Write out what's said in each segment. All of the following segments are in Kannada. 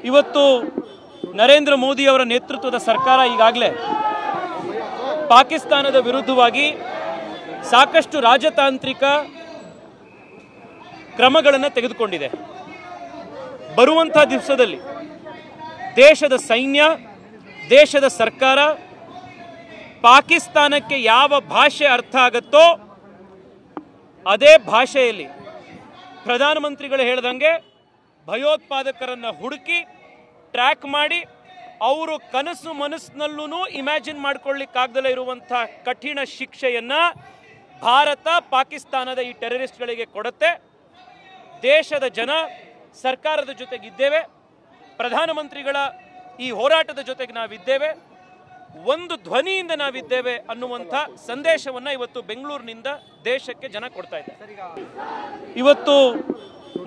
ಇವತ್ತು ನರೇಂದ್ರ ಮೋದಿ ಅವರ ನೇತೃತ್ವದ ಸರ್ಕಾರ ಈಗಾಗಲೇ ಪಾಕಿಸ್ತಾನದ ವಿರುದ್ಧವಾಗಿ ಸಾಕಷ್ಟು ರಾಜತಾಂತ್ರಿಕ ಕ್ರಮಗಳನ್ನು ತೆಗೆದುಕೊಂಡಿದೆ. ಬರುವಂಥ ದಿವಸದಲ್ಲಿ ದೇಶದ ಸೈನ್ಯ, ದೇಶದ ಸರ್ಕಾರ ಪಾಕಿಸ್ತಾನಕ್ಕೆ ಯಾವ ಭಾಷೆ ಅರ್ಥ ಆಗುತ್ತೋ ಅದೇ ಭಾಷೆಯಲ್ಲಿ ಪ್ರಧಾನಮಂತ್ರಿಗಳು ಹೇಳಿದಂಗೆ ಭಯೋತ್ಪಾದಕರನ್ನು ಹುಡುಕಿ ಟ್ರ್ಯಾಕ್ ಮಾಡಿ ಅವರು ಕನಸು ಮನಸ್ಸಿನಲ್ಲೂ ಇಮ್ಯಾಜಿನ್ ಮಾಡ್ಕೊಳ್ಳಿಕ್ಕಾಗದಲ್ಲೇ ಇರುವಂಥ ಕಠಿಣ ಶಿಕ್ಷೆಯನ್ನು ಭಾರತ ಪಾಕಿಸ್ತಾನದ ಈ ಟೆರರಿಸ್ಟ್ಗಳಿಗೆ ಕೊಡುತ್ತೆ. ದೇಶದ ಜನ ಸರ್ಕಾರದ ಜೊತೆಗಿದ್ದೇವೆ, ಪ್ರಧಾನಮಂತ್ರಿಗಳ ಈ ಹೋರಾಟದ ಜೊತೆಗೆ ನಾವಿದ್ದೇವೆ, ಒಂದು ಧ್ವನಿಯಿಂದ ನಾವಿದ್ದೇವೆ ಅನ್ನುವಂಥ ಸಂದೇಶವನ್ನು ಇವತ್ತು ಬೆಂಗಳೂರಿನಿಂದ ದೇಶಕ್ಕೆ ಜನ ಕೊಡ್ತಾ ಇದ್ದಾರೆ. ಇವತ್ತು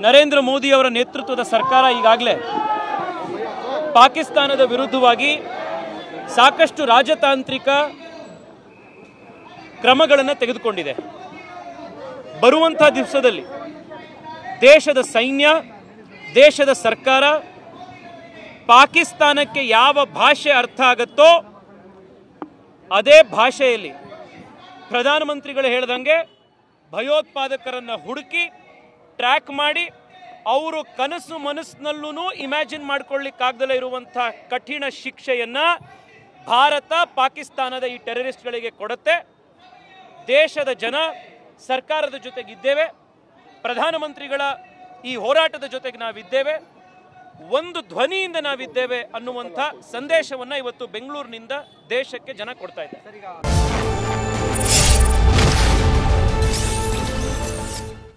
ನರೇಂದ್ರ ಮೋದಿ ಅವರ ನೇತೃತ್ವದ ಸರ್ಕಾರ ಈಗಾಗಲೇ ಪಾಕಿಸ್ತಾನದ ವಿರುದ್ಧವಾಗಿ ಸಾಕಷ್ಟು ರಾಜತಾಂತ್ರಿಕ ಕ್ರಮಗಳನ್ನು ತೆಗೆದುಕೊಂಡಿದೆ. ಬರುವಂಥ ದಿವಸದಲ್ಲಿ ದೇಶದ ಸೈನ್ಯ, ದೇಶದ ಸರ್ಕಾರ ಪಾಕಿಸ್ತಾನಕ್ಕೆ ಯಾವ ಭಾಷೆ ಅರ್ಥ ಆಗುತ್ತೋ ಅದೇ ಭಾಷೆಯಲ್ಲಿ ಪ್ರಧಾನಮಂತ್ರಿಗಳು ಹೇಳಿದಂಗೆ ಭಯೋತ್ಪಾದಕರನ್ನು ಹುಡುಕಿ ಟ್ರ್ಯಾಕ್ ಮಾಡಿ ಅವರು ಕನಸು ಮನಸ್ಸಿನಲ್ಲೂ ಇಮ್ಯಾಜಿನ್ ಮಾಡ್ಕೊಳ್ಳಿಕ್ಕಾಗದಲ್ಲೇ ಇರುವಂಥ ಕಠಿಣ ಶಿಕ್ಷೆಯನ್ನು ಭಾರತ ಪಾಕಿಸ್ತಾನದ ಈ ಟೆರರಿಸ್ಟ್ಗಳಿಗೆ ಕೊಡುತ್ತೆ. ದೇಶದ ಜನ ಸರ್ಕಾರದ ಜೊತೆಗಿದ್ದೇವೆ, ಪ್ರಧಾನಮಂತ್ರಿಗಳ ಈ ಹೋರಾಟದ ಜೊತೆಗೆ ನಾವಿದ್ದೇವೆ, ಒಂದು ಧ್ವನಿಯಿಂದ ನಾವಿದ್ದೇವೆ ಅನ್ನುವಂಥ ಸಂದೇಶವನ್ನು ಇವತ್ತು ಬೆಂಗಳೂರಿನಿಂದ ದೇಶಕ್ಕೆ ಜನ ಕೊಡ್ತಾ ಇದ್ದಾರೆ.